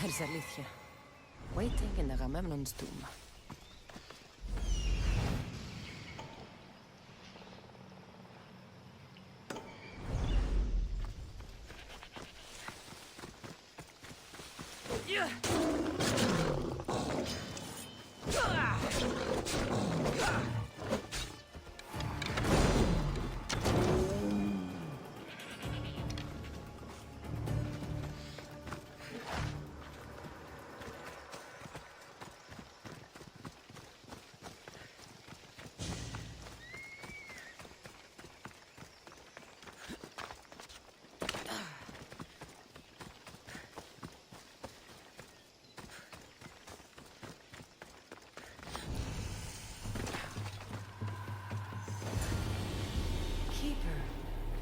There's Alethea, waiting in the Agamemnon's tomb.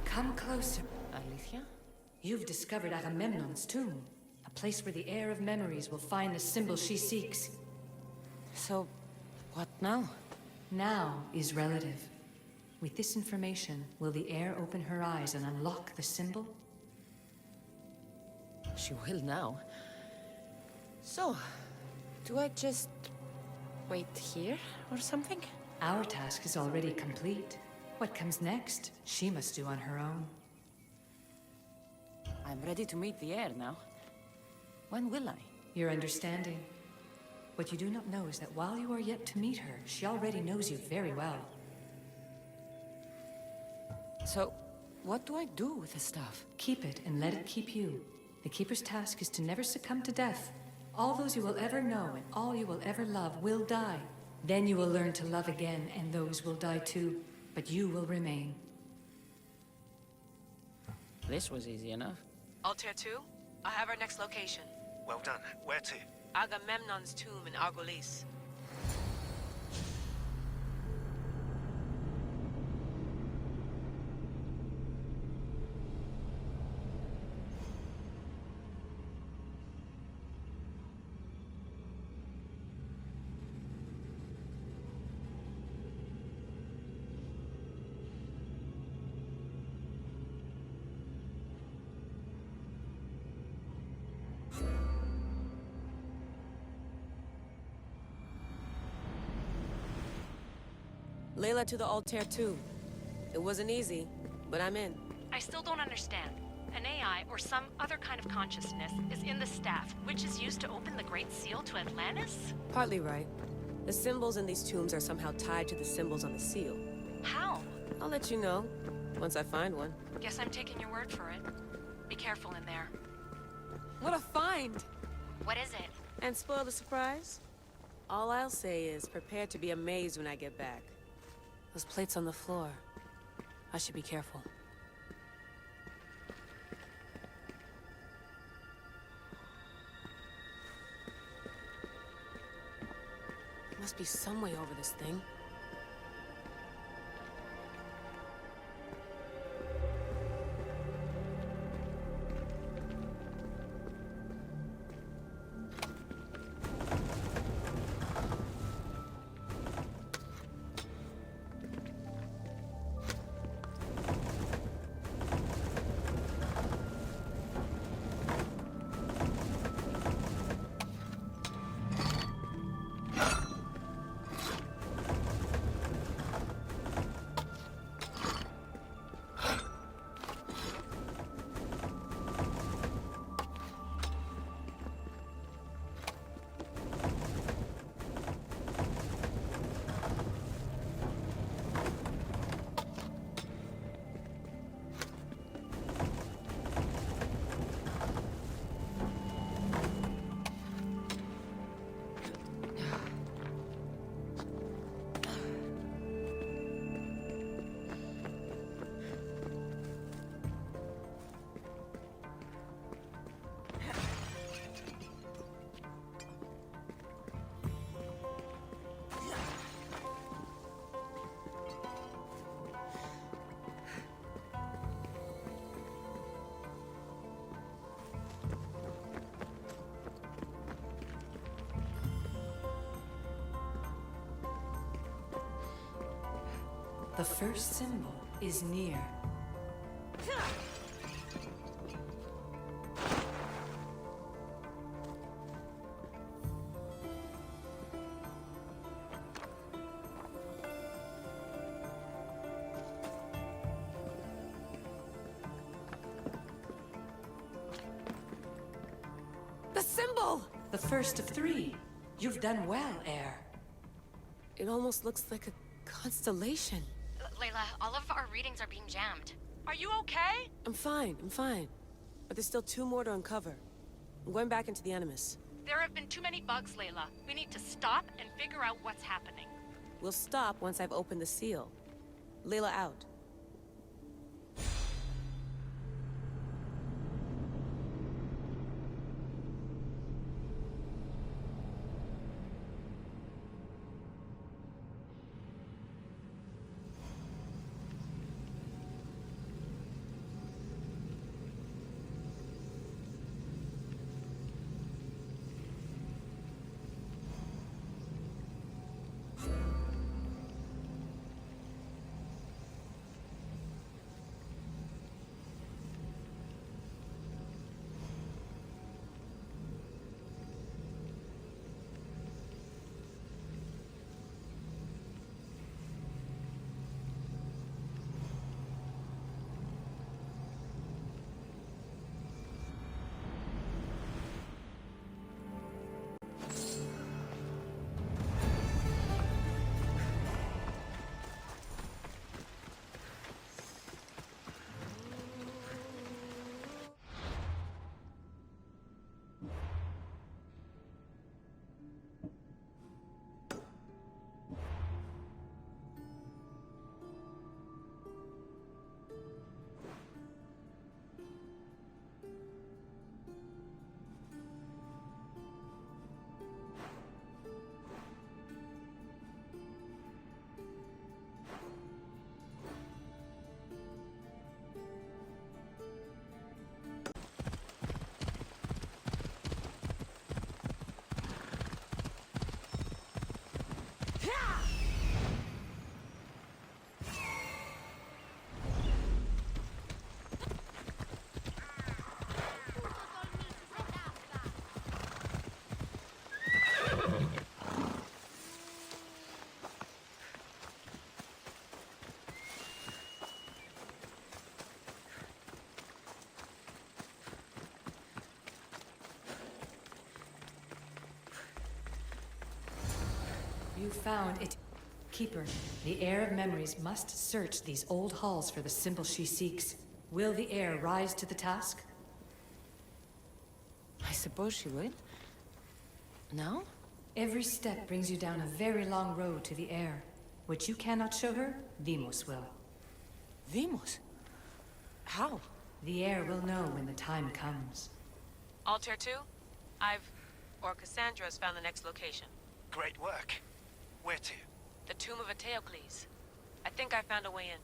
Come closer. Alethea? You've discovered Agamemnon's tomb, a place where the heir of memories will find the symbol she seeks. So, what now? Now is relative. With this information, will the heir open her eyes and unlock the symbol? She will now. So, do I just wait here or something? Our task is already complete. What comes next, she must do on her own. I'm ready to meet the heir now. When will I? Your understanding. What you do not know is that while you are yet to meet her, she already knows you very well. So, what do I do with the stuff? Keep it and let it keep you. The Keeper's task is to never succumb to death. All those you will ever know and all you will ever love will die. Then you will learn to love again, and those will die too. But you will remain. This was easy enough. Altair 2, I have our next location. Well done. Where to? Agamemnon's tomb in Argolis. Layla to the Altair 2. It wasn't easy, but I'm in. I still don't understand. An AI or some other kind of consciousness is in the staff, which is used to open the Great Seal to Atlantis? Partly right. The symbols in these tombs are somehow tied to the symbols on the seal. How? I'll let you know, once I find one. Guess I'm taking your word for it. Be careful in there. What a find! What is it? And spoil the surprise? All I'll say is, prepare to be amazed when I get back. Those plates on the floor. I should be careful. There must be some way over this thing. The first symbol is near. The first of 3. You've done well, Air. It almost looks like a constellation. Layla, all of our readings are being jammed. Are you okay? I'm fine. But there's still 2 more to uncover. I'm going back into the Animus. There have been too many bugs, Layla. We need to stop and figure out what's happening. We'll stop once I've opened the seal. Layla out. You found it. Keeper, the Heir of Memories must search these old halls for the symbol she seeks. Will the Heir rise to the task? I suppose she would. No? Every step brings you down a very long road to the Heir. What you cannot show her, Vimos will. Vimos? How? The Heir will know when the time comes. Altair 2? Cassandra's found the next location. Great work. Where to? The tomb of Eteocles. I think I found a way in.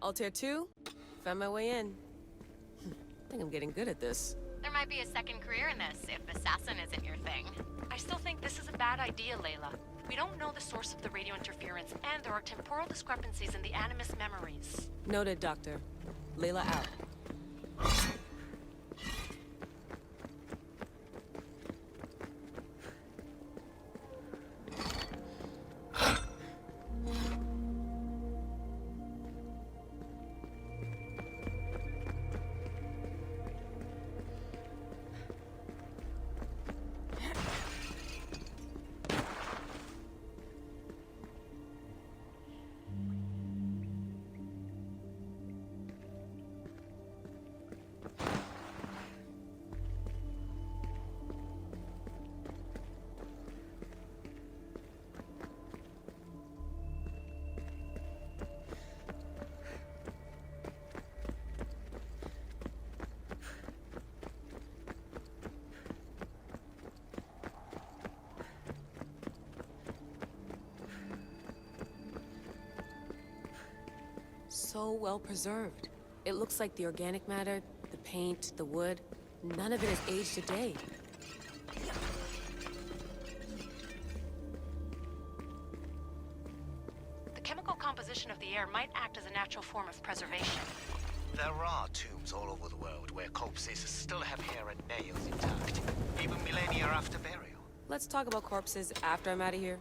Altair 2? Found my way in. I think I'm getting good at this. There might be a second career in this, if assassin isn't your thing. I still think this is a bad idea, Layla. We don't know the source of the radio interference, and there are temporal discrepancies in the Animus memories. Noted, Doctor. Layla out. So well preserved. It looks like the organic matter, the paint, the wood, none of it has aged a day. might act as a natural form of preservation. There are tombs all over the world where corpses still have hair and nails intact, even millennia after burial. Let's talk about corpses after I'm out of here.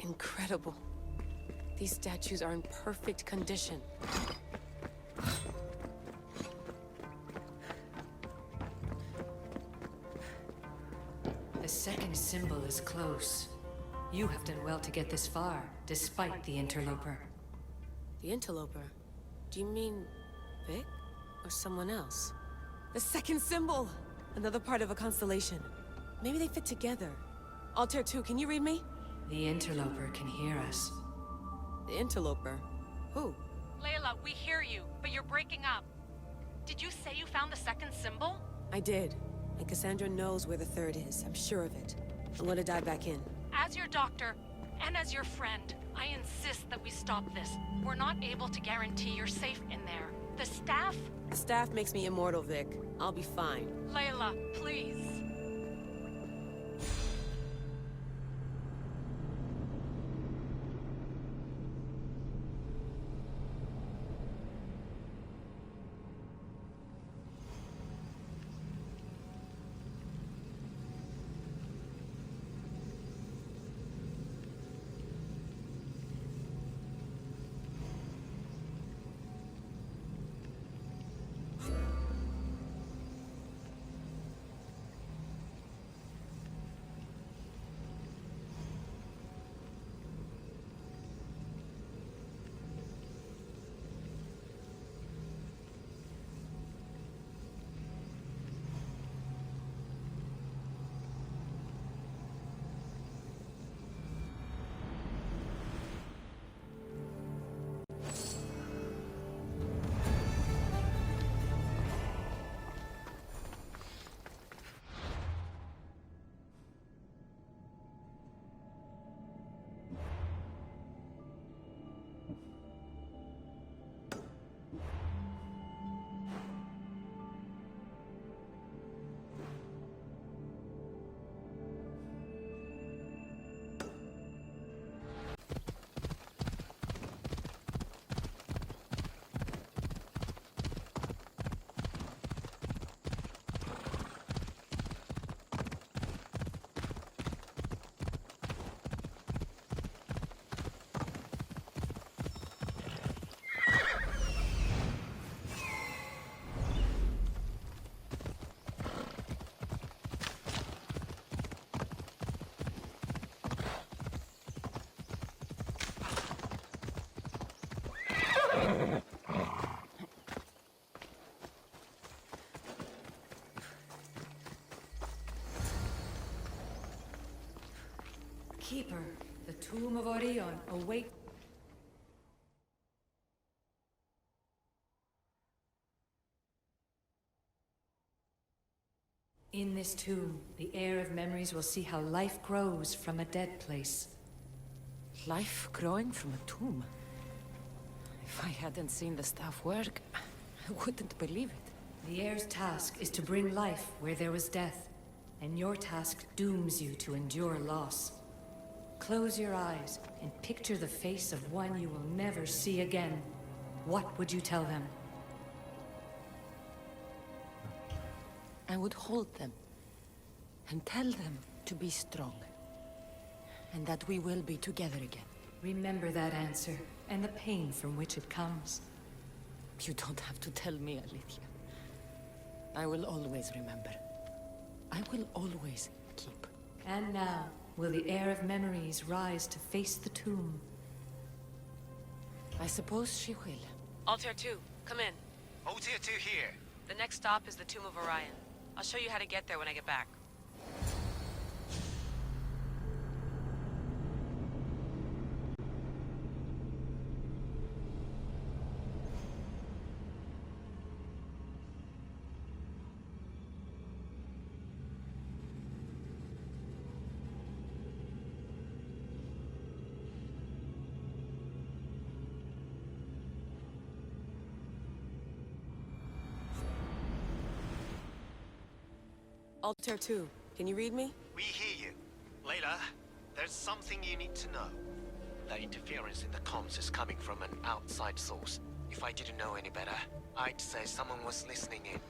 Incredible. These statues are in perfect condition. The second symbol is close. You have done well to get this far, despite the interloper. The interloper? Do you mean Vic? Or someone else? The second symbol! Another part of a constellation. Maybe they fit together. Altair 2, can you read me? The interloper can hear us. The interloper? Who? Layla, we hear you, but you're breaking up. Did you say you found the second symbol? I did. And Cassandra knows where the third is. I'm sure of it. I'm gonna dive back in. As your doctor, and as your friend, I insist that we stop this. We're not able to guarantee you're safe in there. The staff? The staff makes me immortal, Vic. I'll be fine. Layla, please. Keeper, the tomb of Orion await. In this tomb, the heir of memories will see how life grows from a dead place. Life growing from a tomb. If I hadn't seen the staff work, I wouldn't believe it. The heir's task is to bring life where there was death, and your task dooms you to endure loss. Close your eyes and picture the face of one you will never see again. What would you tell them? I would hold them and tell them to be strong, and that we will be together again. Remember that answer, and the pain from which it comes. You don't have to tell me, Alethea. I will always remember. I will always keep. And now, will the heir of memories rise to face the tomb? I suppose she will. Altair 2, come in. Altair 2 here. The next stop is the Tomb of Orion. I'll show you how to get there when I get back. Altair 2, can you read me? We hear you. Layla, there's something you need to know. The interference in the comms is coming from an outside source. If I didn't know any better, I'd say someone was listening in.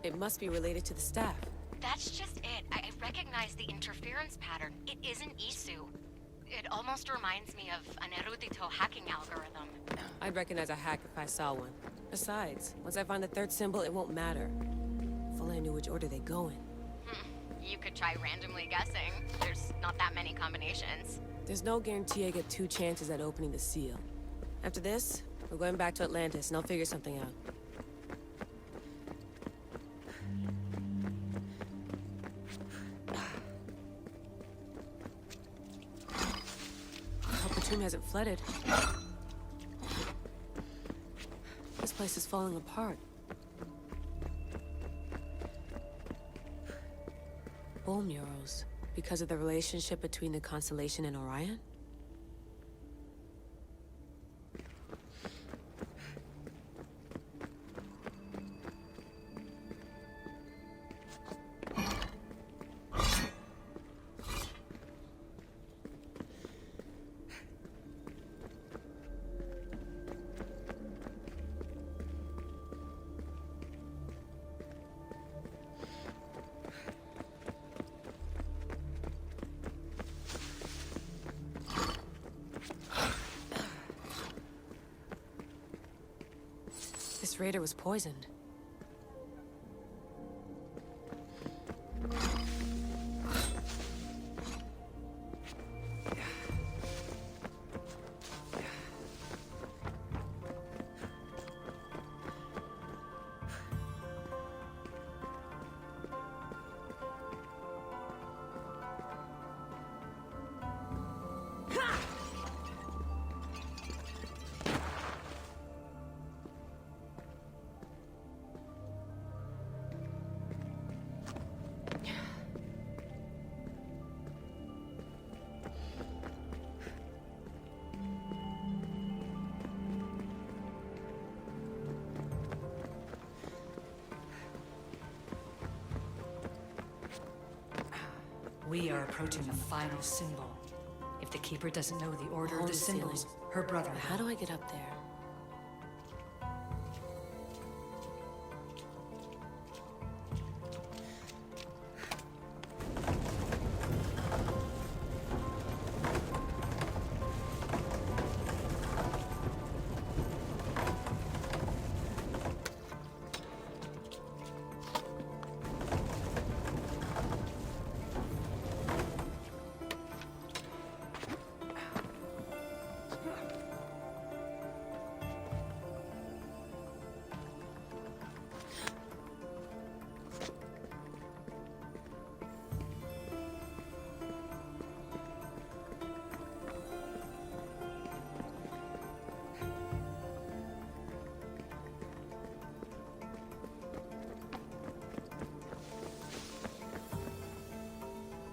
It must be related to the staff. That's just it. I recognize the interference pattern. It isn't Isu. It almost reminds me of an erudito hacking algorithm. I'd recognize a hack if I saw one. Besides, once I find the third symbol, it won't matter. If only I knew which order they go in. You could try randomly guessing. There's not that many combinations. There's no guarantee I get 2 chances at opening the seal. After this, we're going back to Atlantis, and I'll figure something out. I hope the tomb hasn't flooded. This place is falling apart. Bull murals. Because of the relationship between the constellation and Orion? This raider was poisoned. We are approaching the final symbol. If the Keeper doesn't know the order of On the the ceiling. symbols, her brother How will. do I get up there?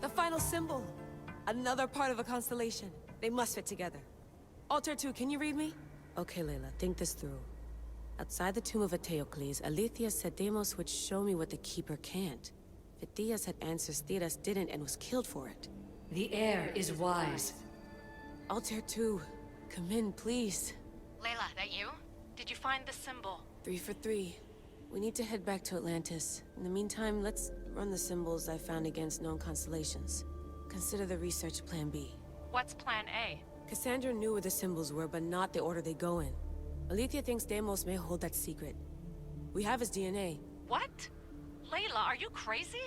The final symbol! Another part of a constellation. They must fit together. Altair 2, can you read me? Okay, Layla, think this through. Outside the tomb of Eteocles, Alethea said Deimos would show me what the Keeper can't. Phidias had answers Theras didn't and was killed for it. The air is wise. Altair 2, come in, please. Layla, that you? Did you find the symbol? 3 for 3. We need to head back to Atlantis. In the meantime, let's run the symbols I found against known constellations. Consider the research plan B. What's plan A? Cassandra knew where the symbols were, but not the order they go in. Alethea thinks Deimos may hold that secret. We have his DNA. What? Layla, are you crazy?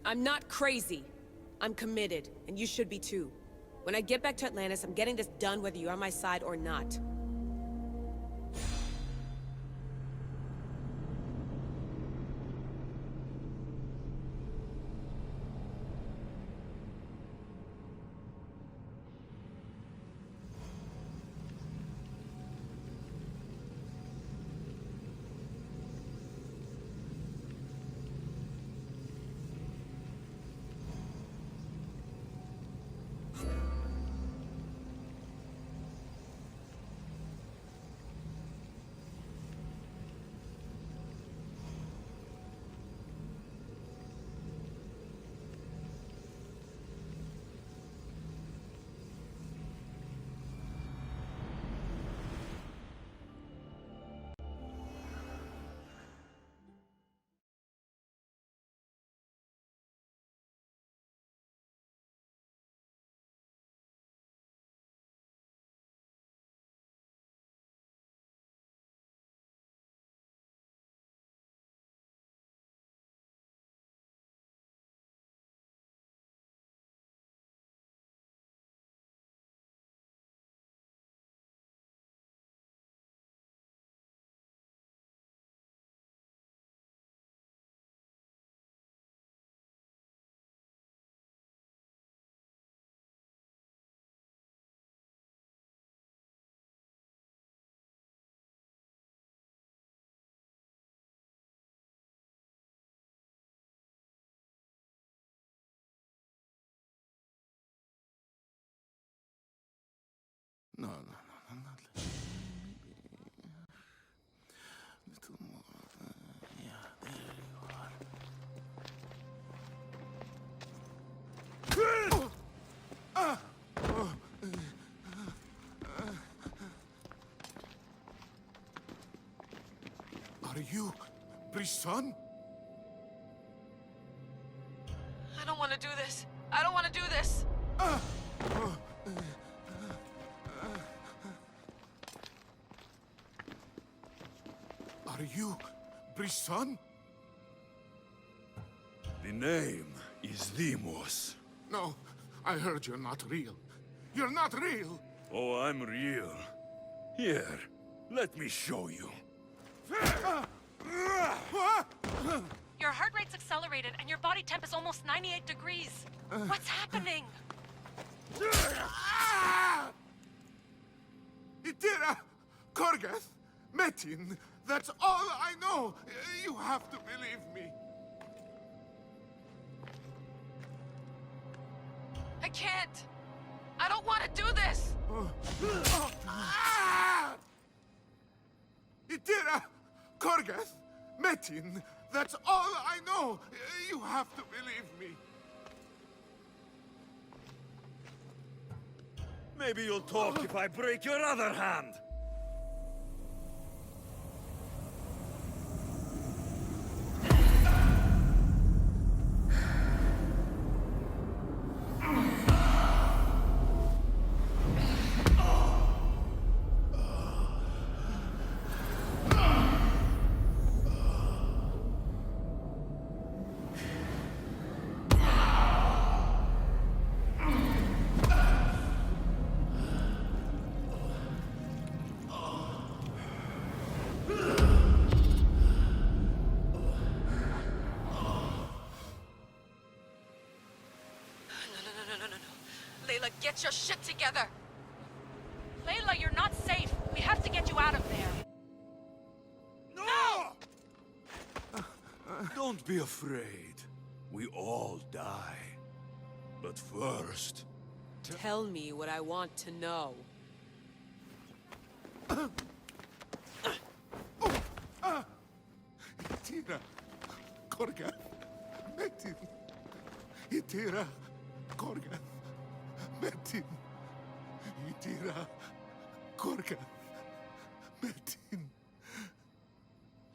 I'm not crazy. I'm committed, and you should be too. When I get back to Atlantis, I'm getting this done whether you're on my side or not. No, not maybe a little more. Yeah, there you are. Are you Brisson? I don't want to do this. I don't want to do this. Are you Brisson? The name is Demos. No, I heard you're not real. You're not real! Oh, I'm real. Here, let me show you. Your heart rate's accelerated and your body temp is almost 98 degrees. What's happening? Itira! Korgath! Metin! That's all I know! You have to believe me. I can't. I don't want to do this. Itira! Korgath! Metin! That's all I know! You have to believe me. Maybe you'll talk if I break your other hand. Layla, get your shit together. Layla, you're not safe. We have to get you out of there. No! Don't be afraid. We all die. But first... Tell me what I want to know. Itira! Korgath! Metin! Itira! Korgath! Metin! Itira! Korgath! Metin!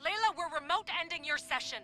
Layla, we're remote ending your session.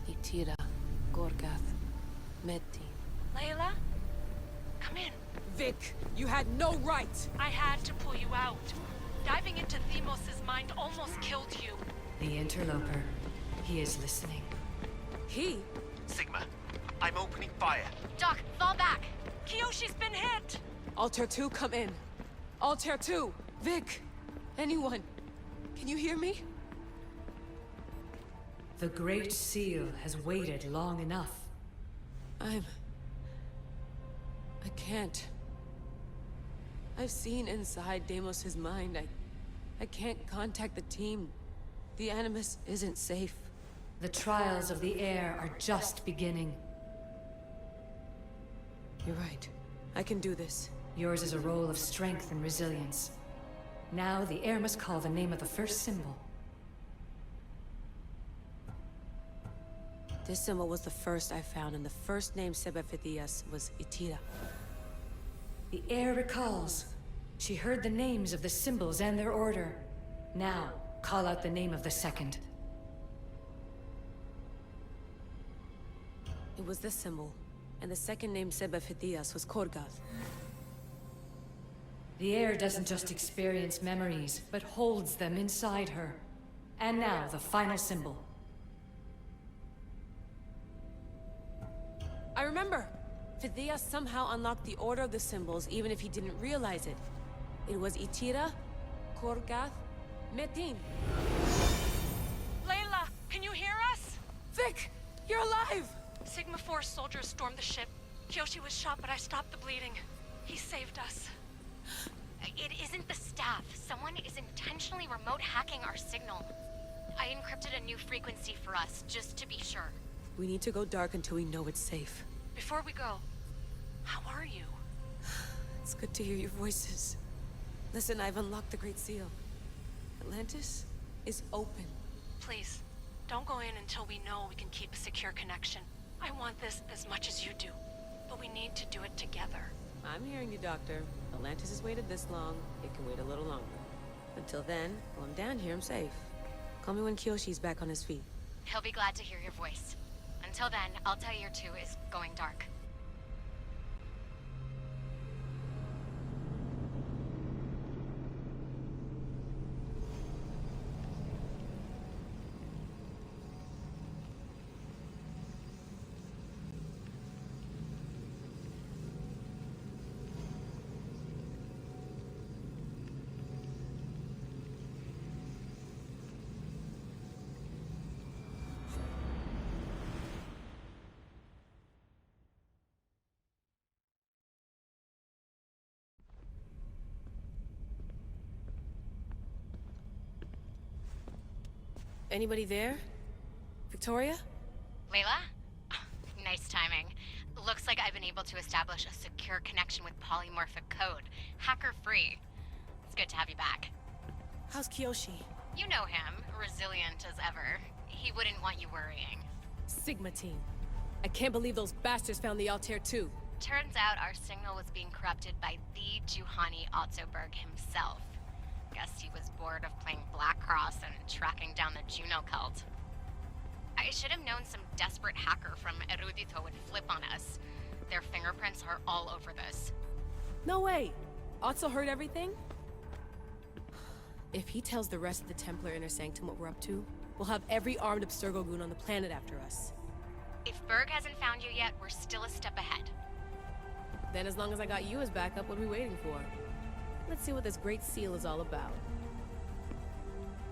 Itira, Gorgath, Metin. Layla, come in. Vic, you had no right! I had to pull you out. Diving into Themos' mind almost killed you. The interloper. He is listening. He? Sigma, I'm opening fire. Doc, fall back. Kiyoshi's been hit! Altair 2, come in. Altair 2! Vic! Anyone! Can you hear me? The Great Seal has waited long enough. I can't. I've seen inside Deimos' mind. I can't contact the team. The Animus isn't safe. The trials of the air are just beginning. You're right. I can do this. Yours is a role of strength and resilience. Now the air must call the name of the first symbol. This symbol was the first I found, and the first name Sebefithias was Itira. The air recalls. She heard the names of the symbols and their order. Now, call out the name of the second. It was this symbol, and the second name said by Phidias was Korgath. The heir doesn't just experience memories, but holds them inside her. And now, the final symbol. I remember! Phidias somehow unlocked the order of the symbols, even if he didn't realize it. It was Itira, Korgath, Metin. Layla, can you hear us? Vic! You're alive! Sigma 4 soldiers stormed the ship. Kyoshi was shot, but I stopped the bleeding. He saved us. It isn't the staff. Someone is intentionally remote hacking our signal. I encrypted a new frequency for us, just to be sure. We need to go dark until we know it's safe. Before we go, how are you? It's good to hear your voices. Listen, I've unlocked the Great Seal. Atlantis is open. Please, don't go in until we know we can keep a secure connection. I want this as much as you do, but we need to do it together. I'm hearing you, Doctor. Atlantis has waited this long. It can wait a little longer. Until then, while I'm down here, I'm safe. Call me when Kyoshi's back on his feet. He'll be glad to hear your voice. Until then, Altair 2 is going dark. Anybody there? Victoria? Layla? Nice timing. Looks like I've been able to establish a secure connection with polymorphic code. Hacker-free. It's good to have you back. How's Kyoshi? You know him. Resilient as ever. He wouldn't want you worrying. Sigma team. I can't believe those bastards found the Altair 2. Turns out our signal was being corrupted by the Juhani Otzoberg himself. Guess he was bored of playing Black Cross and tracking down the Juno cult. I should have known some desperate hacker from Erudito would flip on us. Their fingerprints are all over this. No way! Otso heard everything? If he tells the rest of the Templar Inner Sanctum what we're up to, we'll have every armed Abstergo goon on the planet after us. If Berg hasn't found you yet, we're still a step ahead. Then as long as I got you as backup, what are we waiting for? Let's see what this Great Seal is all about.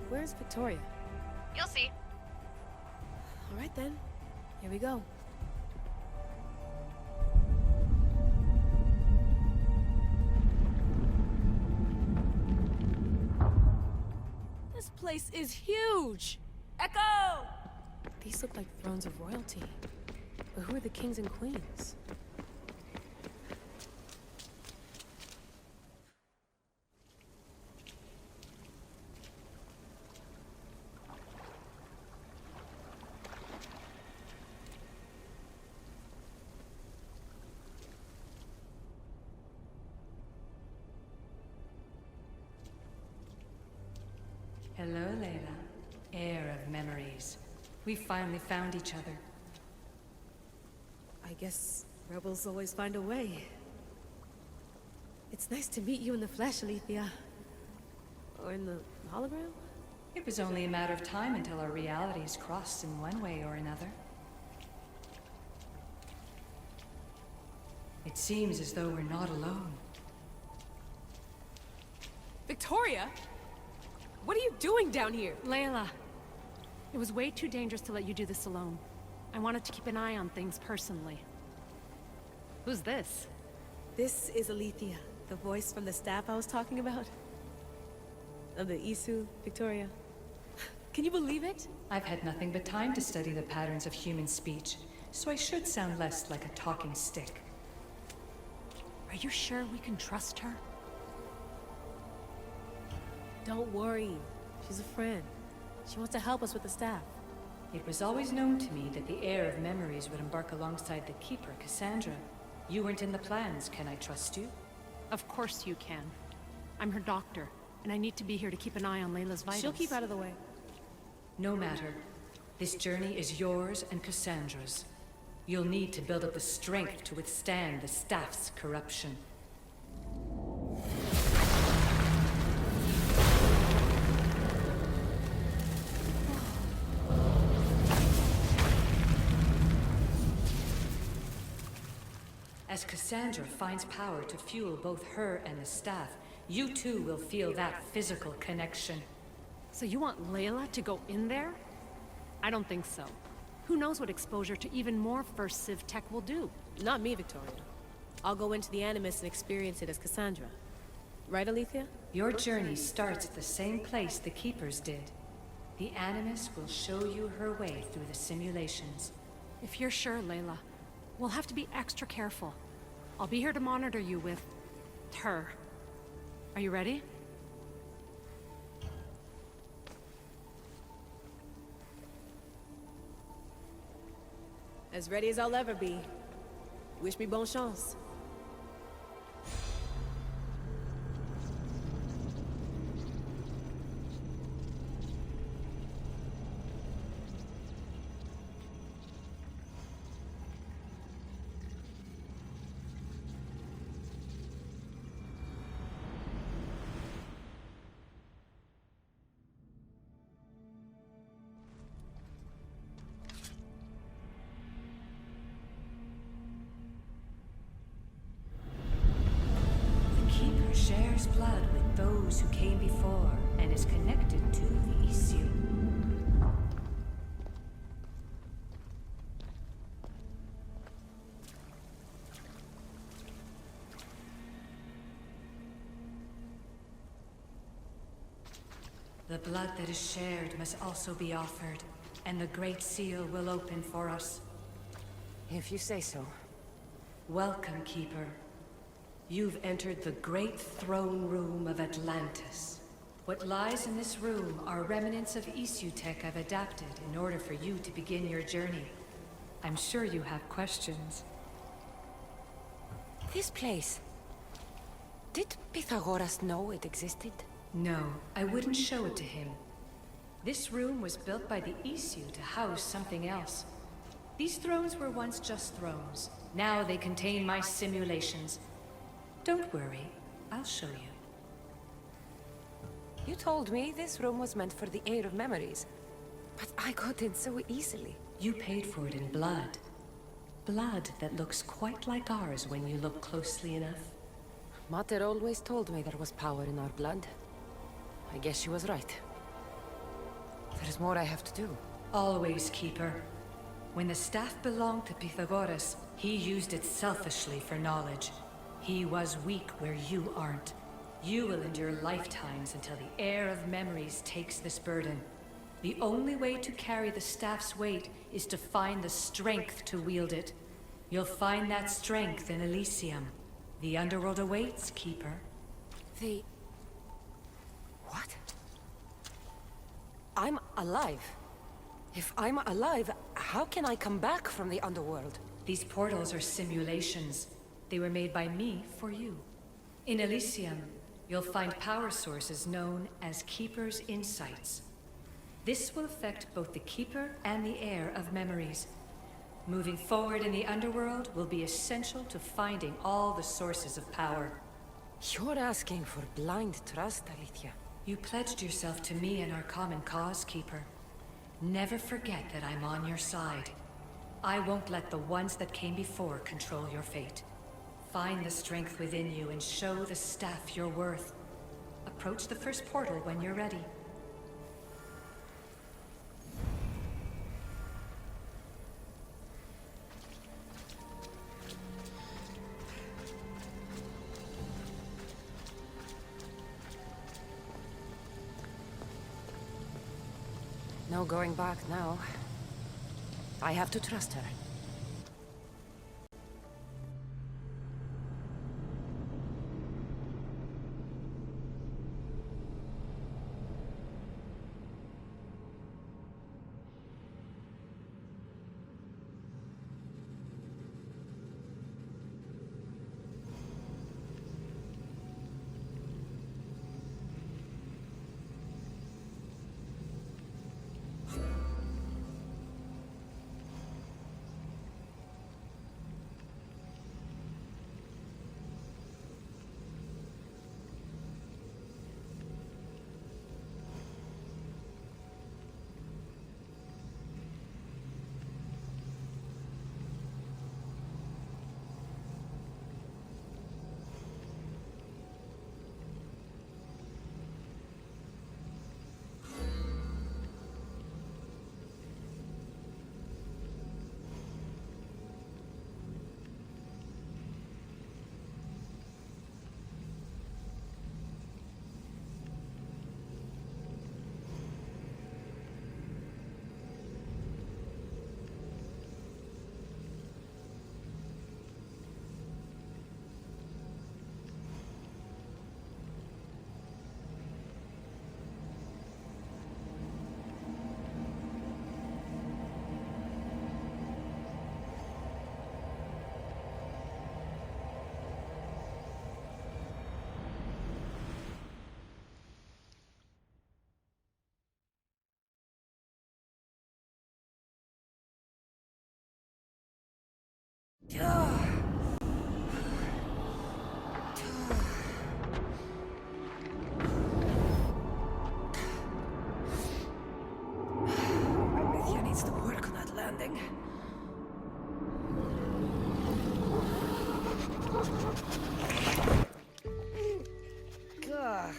Where's Victoria? You'll see. All right then. Here we go. This place is huge! Echo! These look like thrones of royalty. But who are the kings and queens? Hello, Layla. Heir of memories. We finally found each other. I guess rebels always find a way. It's nice to meet you in the flesh, Alethea. Or in the hologram? It was only a matter of time until our realities crossed in one way or another. It seems as though we're not alone. Victoria? What are you doing down here? Layla, it was way too dangerous to let you do this alone. I wanted to keep an eye on things personally. Who's this? This is Alethea, the voice from the staff I was talking about. Of the Isu, Victoria. Can you believe it? I've had nothing but time to study the patterns of human speech, so I should sound less like a talking stick. Are you sure we can trust her? Don't worry. She's a friend. She wants to help us with the staff. It was always known to me that the heir of memories would embark alongside the Keeper, Cassandra. You weren't in the plans, can I trust you? Of course you can. I'm her doctor, and I need to be here to keep an eye on Layla's vitals. She'll keep out of the way. No matter. This journey is yours and Cassandra's. You'll need to build up the strength to withstand the staff's corruption. As Cassandra finds power to fuel both her and the staff, you too will feel that physical connection. So you want Layla to go in there? I don't think so. Who knows what exposure to even more First Civ tech will do? Not me, Victoria. I'll go into the Animus and experience it as Cassandra. Right, Alethea? Your journey starts at the same place the Keepers did. The Animus will show you her way through the simulations. If you're sure, Layla, we'll have to be extra careful. I'll be here to monitor you with... her. Are you ready? As ready as I'll ever be. Wish me bonne chance. Shares blood with those who came before and is connected to the issue. The blood that is shared must also be offered, and the Great Seal will open for us. If you say so. Welcome, Keeper. You've entered the great throne room of Atlantis. What lies in this room are remnants of issue tech I've adapted in order for you to begin your journey. I'm sure you have questions. This place... Did Pythagoras know it existed? No, I wouldn't show it to him. This room was built by the issue to house something else. These thrones were once just thrones. Now they contain my simulations. Don't worry, I'll show you. You told me this room was meant for the air of memories. But I got in so easily. You paid for it in blood. Blood that looks quite like ours when you look closely enough. Mater always told me there was power in our blood. I guess she was right. There's more I have to do. Always, Keeper. When the staff belonged to Pythagoras, he used it selfishly for knowledge. He was weak where you aren't. You will endure lifetimes until the air of memories takes this burden. The only way to carry the staff's weight is to find the strength to wield it. You'll find that strength in Elysium. The underworld awaits, Keeper. What? I'm alive. If I'm alive, how can I come back from the underworld? These portals are simulations. They were made by me for you. In Elysium, you'll find power sources known as Keeper's Insights. This will affect both the Keeper and the heir of memories. Moving forward in the underworld will be essential to finding all the sources of power. You're asking for blind trust, Alethea. You pledged yourself to me and our common cause, Keeper. Never forget that I'm on your side. I won't let the ones that came before control your fate. Find the strength within you and show the staff your worth. Approach the first portal when you're ready. No going back now. I have to trust her. Amicia needs to work on that landing. Gah.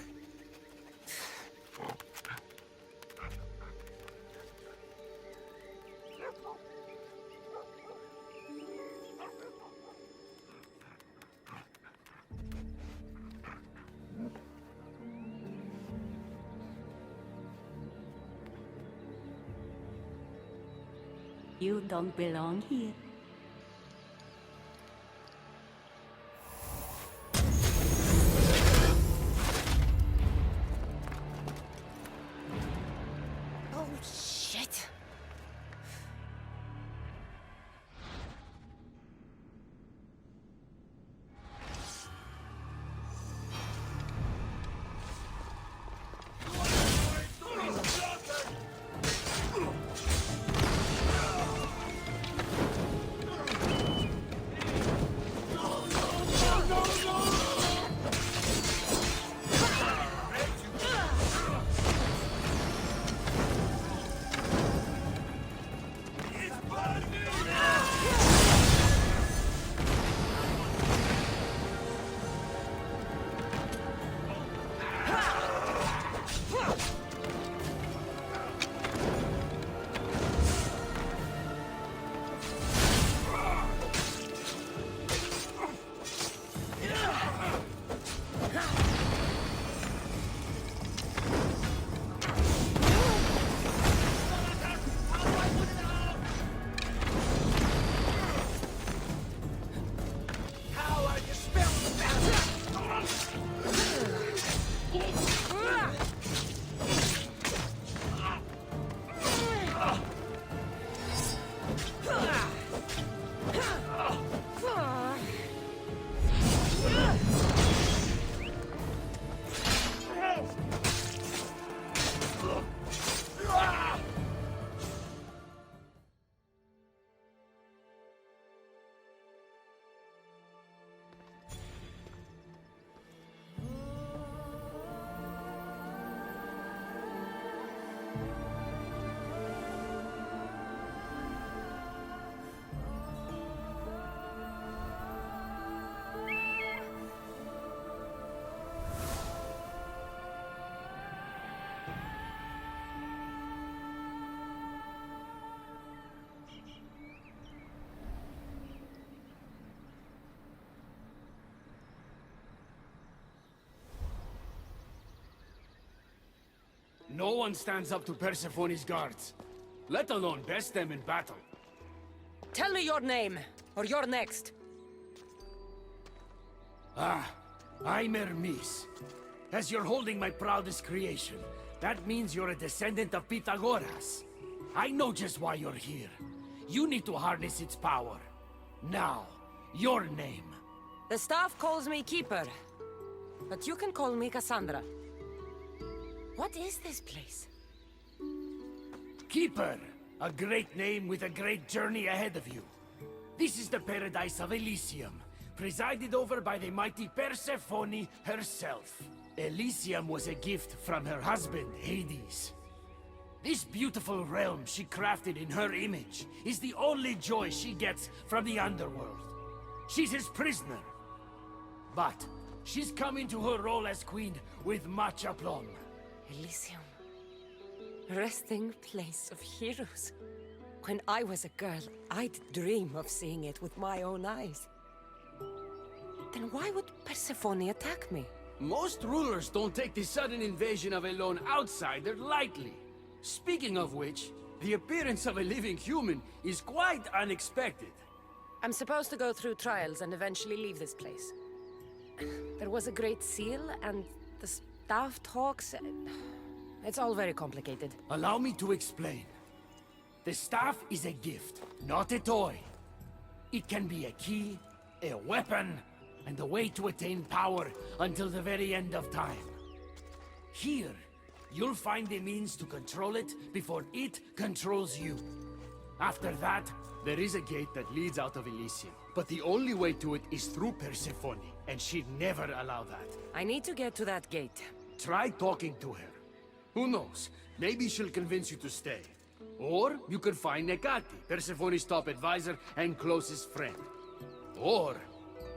You don't belong here. Oh, shit. No one stands up to Persephone's guards, let alone best them in battle. Tell me your name, or you're next. I'm Hermes. As you're holding my proudest creation, that means you're a descendant of Pythagoras. I know just why you're here. You need to harness its power. Now, your name. The staff calls me Keeper, but you can call me Cassandra. What is this place? Keeper, a great name with a great journey ahead of you. This is the paradise of Elysium, presided over by the mighty Persephone herself. Elysium was a gift from her husband, Hades. This beautiful realm she crafted in her image is the only joy she gets from the underworld. She's his prisoner. But she's come into her role as queen with much aplomb. Elysium. Resting place of heroes. When I was a girl, I'd dream of seeing it with my own eyes. Then why would Persephone attack me? Most rulers don't take the sudden invasion of a lone outsider lightly. Speaking of which, the appearance of a living human is quite unexpected. I'm supposed to go through trials and eventually leave this place. There was a great seal, and the staff talks... It's all very complicated. Allow me to explain. The staff is a gift, not a toy. It can be a key, a weapon, and a way to attain power until the very end of time. Here, you'll find a means to control it before it controls you. After that, There is a gate that leads out of Elysium, but the only way to it is through Persephone, and she'd never allow that. I need to get to that gate. Try talking to her. Who knows? Maybe she'll convince you to stay. Or you could find Nekati, Persephone's top advisor and closest friend. Or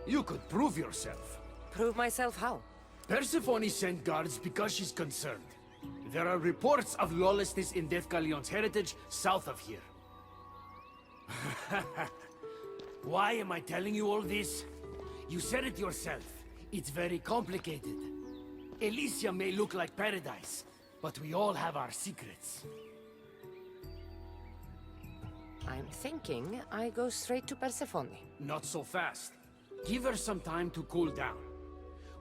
you could prove yourself. Prove myself how? Persephone sent guards because she's concerned. There are reports of lawlessness in Deathgalion's heritage south of here. Why am I telling you all this? You said it yourself. It's very complicated. Elysium may look like paradise, but we all have our secrets. I'm thinking I go straight to Persephone. Not so fast. Give her some time to cool down.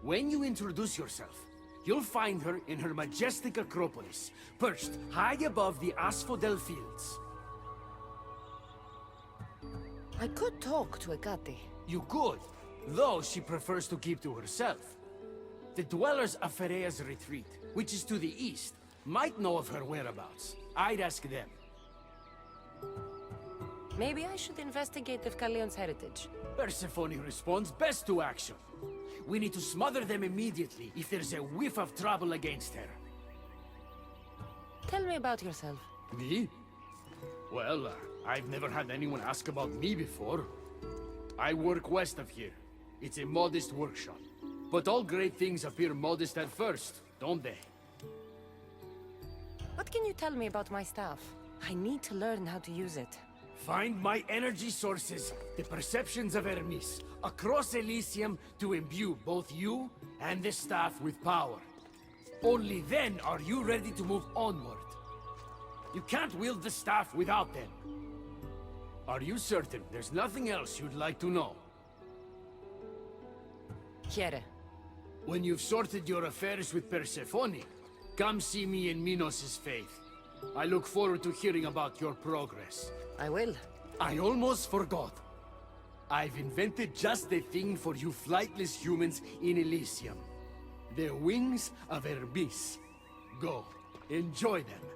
When you introduce yourself, you'll find her in her majestic Acropolis, perched high above the asphodel fields. I could talk to Ekati. You could, though she prefers to keep to herself. The dwellers of Pherea's retreat, which is to the east, might know of her whereabouts. I'd ask them. Maybe I should investigate Deathgalion's heritage. Persephone responds best to action. We need to smother them immediately if there's a whiff of trouble against her. Tell me about yourself. Me? Well, I've never had anyone ask about me before. I work west of here. It's a modest workshop. But all great things appear modest at first, don't they? What can you tell me about my staff? I need to learn how to use it. Find my energy sources, the perceptions of Hermes, across Elysium to imbue both you and the staff with power. Only then are you ready to move onward. You can't wield the staff without them. Are you certain there's nothing else you'd like to know? Quiere. When you've sorted your affairs with Persephone, come see me in Minos' faith. I look forward to hearing about your progress. I will. I almost forgot. I've invented just the thing for you flightless humans in Elysium. The wings of Hermes. Go, enjoy them.